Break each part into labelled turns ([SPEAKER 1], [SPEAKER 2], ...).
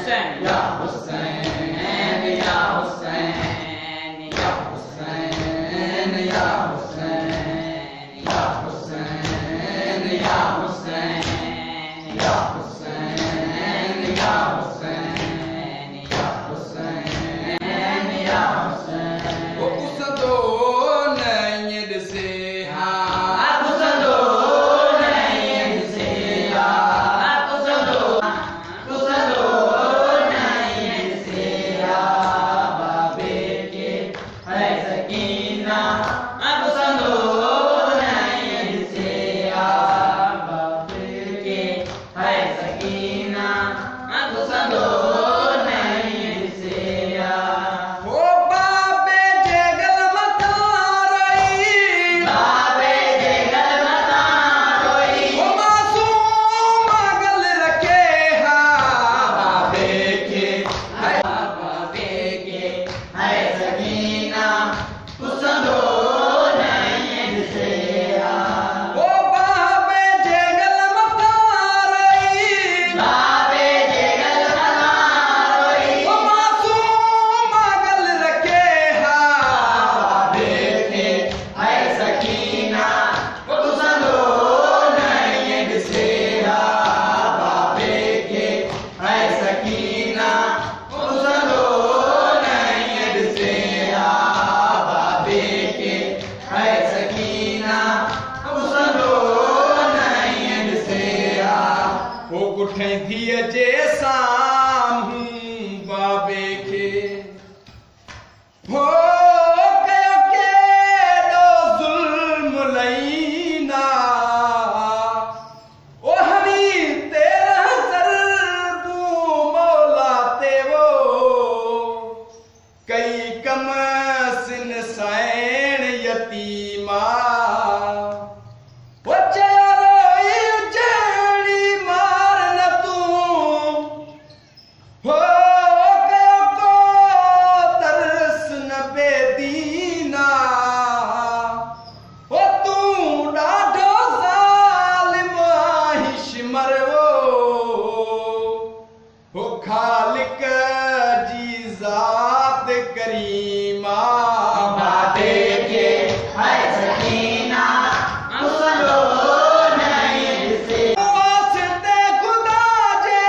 [SPEAKER 1] Hussein, Ya Hussein, Ya Hussein, Ya Hussein, Ya Hussein, Ya Hussein, Ya Hussein, Ya Hussein, Ya Hussein, Ya Hussein, Ya Hussein. O kusando naye dese ha, kusando naye dese ha, kusando naye dese ha, babe ke hai sakina, kusando naye dese ha, babe ke hai sakina, kusando naye dese ha. O babe jegal mataroi, babe jegal mataroi, o masoom magal rakhe ha, babe ke hai sakina, kusando naye dese ha. O babe jegal mataroi, babe jegal mataroi, o masoom magal rakhe ha, babe ke hai sakina, kusando naye dese ha, babe ke hai sakina, kusando naye dese ha, babe ke hai sakina, kusando naye dese ha. O kuthai dhiya je samu babe ke हो गयो केॾो ज़ुल्म लईना, ओ हनी तेरा ज़रबू मौला ते वो, कई कम सिन सैण यतीमा, ओ चारोई जड़ी मार न तू, हो गयो को तरस न बेदीना, हो तू ॾाढो ज़ालिम आहिश मरवो, हो ख़ालिक जी ज़ात करीमा, बाबे के hai sakina, kusando naye dese ha. वास्ते खुदा जे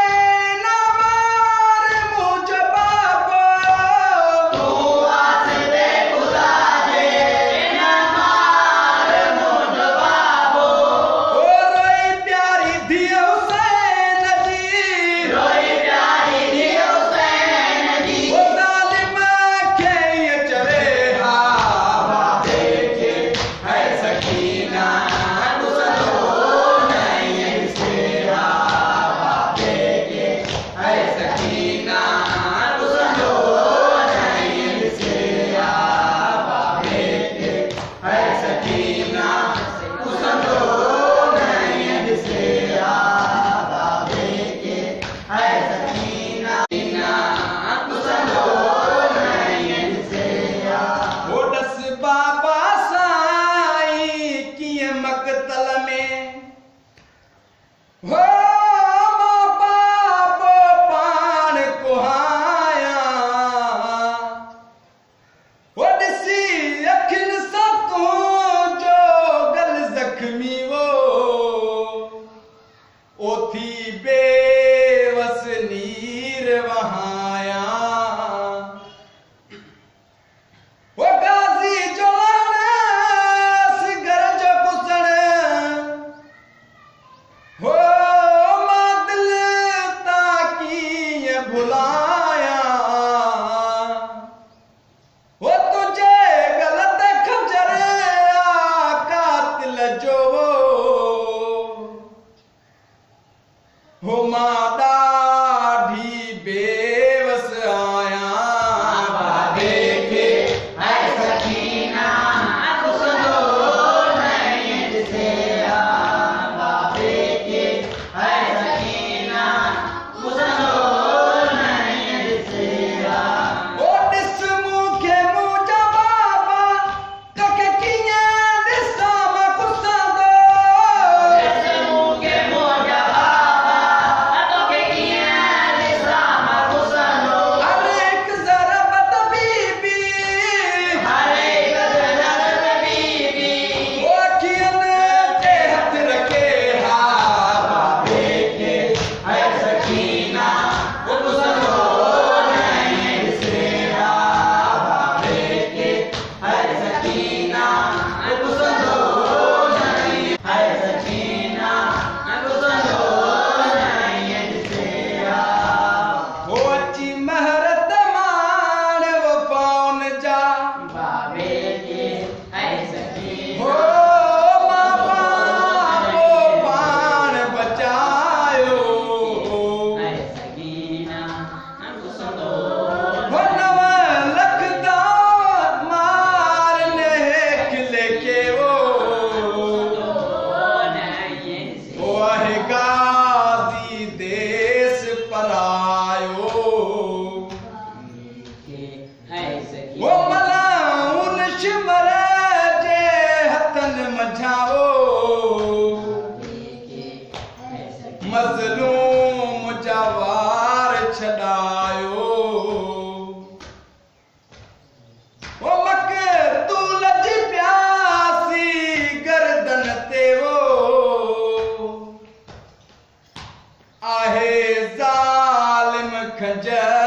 [SPEAKER 1] न मार मुझ बाबो, तू वास्ते खुदा जे न मार मुझ बाबो, ओ रोई प्यारी धियो हुसैन जी, रोई प्यारी धियो हुसैन जी, ओ ज़ालिम खे चरे हा, बाबे के hai sakina, kusando naye dese ha, babe ke hai sakina, kusando naye dese ha, babe ke hai sakina, kusando naye dese ha, babe ke hai sakina, kusando naye dese ha. O das baba sai kiye maktal mein, हो मां बाबो पाण कुहाया, हो ॾिसी अखियुनि सां तुंहिंजो गल ज़ख़्मी वो, ओथी बेवस नीर वहाया, वो गाज़ी जो लाणस घर जो कुसण, हो मां दिल ताकीय भुलाया, हो तुझे गलत खंजर कातिल जो वो, हो मां ॾाढी बेवस आया, बाबे के hai sakina, kusando naye dese ha, babe ke hai sakina, kusando naye dese ha. O ॾिस मूंखे मुंहिंजा बाबा तोखे कीअं ॾिसां मां kusando, ॾिस मूंखे मुंहिंजा बाबा तोखे मज़लूम जा वार छॾायो ओ मक़तूल जी प्यासी गर्दन ते वो आहे ज़ालिम खंजर